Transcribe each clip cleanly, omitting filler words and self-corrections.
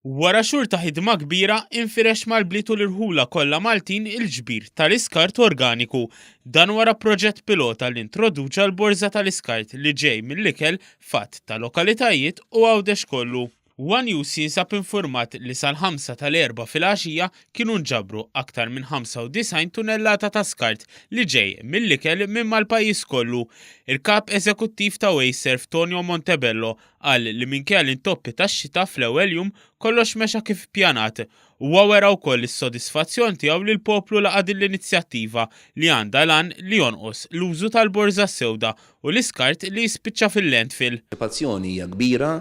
Wara xhur ta' ħidma kbira infirex mal-bliet u l-irħula kollha Maltin il-ġbir tal-iskart organiku. Dan wara proġett pilota li introduċa l-borża tal-iskart li ġej mill-ikel fatt ta' lokalitajiet u Għawdex kollu. One News jinsab infurmat li sal-5 tal-4 fil-għaxija kienu nġabru aktar minn 95 tunnellata ta' skart li ġej mill-ikel minn mal-pajjiż kollu. Il-kap eżekuttiv ta' Wayserv Tonio Montebello qal li minkejja l-intoppi tax-xita fl-ewwel jum kollox mexa kif ppjanat. Huwa wera wkoll is-sodisfazzjon tiegħu li l-poplu laqad l-inizjattiva li għandha lan li jonqos l-użu tal-borża sewda u l-iskart li jispiċċa fil-landfill. Il-partecipazzjoni hija kbira.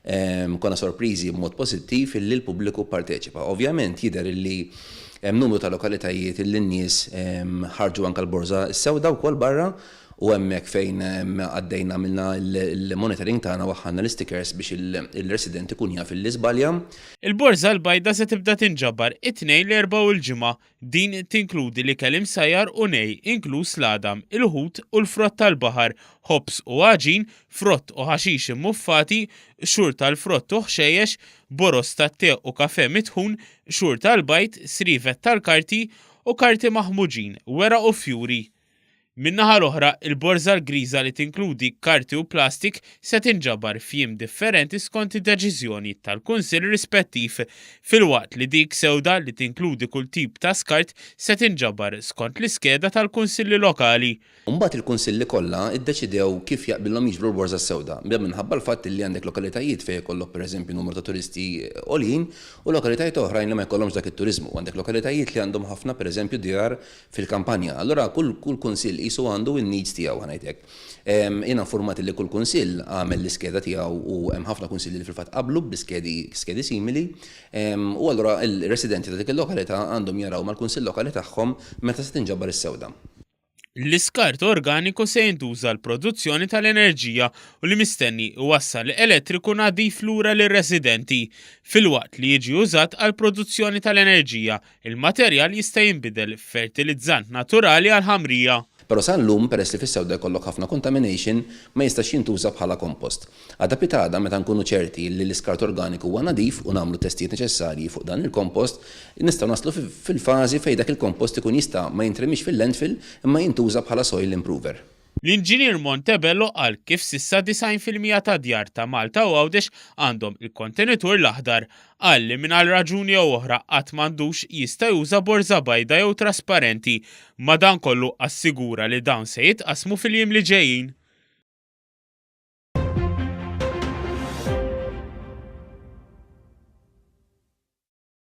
Konna sorpriżi b'mod pożittiv illi l-pubbliku parteċipa. Ovvjament jidher li hemm numru ta' lokalitajiet illi n-nies ħarġu anke l-borża s-sewda wkoll barra u hemmhekk fejn għaddejna għamilna l-monitoring tagħna waħħalna l-stickers biex il-resident ikun jaf il-iżbalja. Il-borża l-bajda se tibda tinġabar it-tnejn l-erba' u l-ġimgħa. Din tinkludi li kelim sajjar u nej inkluż l-adam, il-ħut u l-frott tal-baħar, ħobs u għaġin, frott u ħaxix immuffati, xhur tal-frott u ħxejjex, boros tat-te u kafè mitħun, xhur tal-bajt, srivet tal-karti u karti maħmuġin, wera u fjuri. Min-naħa l-oħra, il-borża l-griża li tinkludi karti u plastik se tinġabar f'jiem differenti skont id-deċiżjoni tal-Kunsill rispettiv, filwaqt li dik sewda li tinkludi kull tip ta' skart se tinġabar skont l-iskeda tal-kunsilli lokali. Mbagħad il-kunsilli kollha iddeċidew kif jaqbilhom jiġbru l-borża sewda, minħabba l-fatt li għandek lokalitajiet fejn jkollok pereżempju numru ta' turisti għolin u lokalitajiet oħrajn li ma jkollhomx dak it-turiżmu. Għandek lokalitajiet li għandhom ħafna pereżempju djar fil-kampanja. Allura kull kunsill qisu għandu in-needs tiegħu ħanajtek. Jiena informati li kull kunsill għamel l-iskeda tiegħu u hemm ħafna kunsilli li fil-fatt qablu b'iskedi simili. U allura il-residenti ta' dik il-lokalità għandhom jaraw mal-kunsill lokali tagħhom meta se tinġabar is-sewda. L-iskart organiku se jintuża l-produzzjoni tal-enerġija u li mistenni wassal elettriku nadif lura lir-residenti. Filwaqt li jiġi użat għal produzzjoni tal-enerġija, il-materjal jista' jinbidel fertilizzant naturali għal ħamrija. Però sal-lum peress li fis-sewda jkollok ħafna contamination ma jistax jintuża bħala kompost. Għadapitada meta nkunu ċerti li l-iskart organiku huwa nadif u nagħmlu testijiet neċessarji fuq dan il-kompost, nistgħu naslu fil-fażi fejn dak il-kompost ikun jista' ma jintremix fil-landfill imma jintuża bħala soil improver. L-inġinier Montebello qal kif sissa 90% ta' djar ta' Malta u Għawdex għandhom il-kontenitur l-aħdar. Qal li mingħajr raġuni jew oħra qatt m'għandux jista' juża borża bajda jew trasparenti, madankollu assigura li dawn se jitqasmu fil-jiem li ġejjin.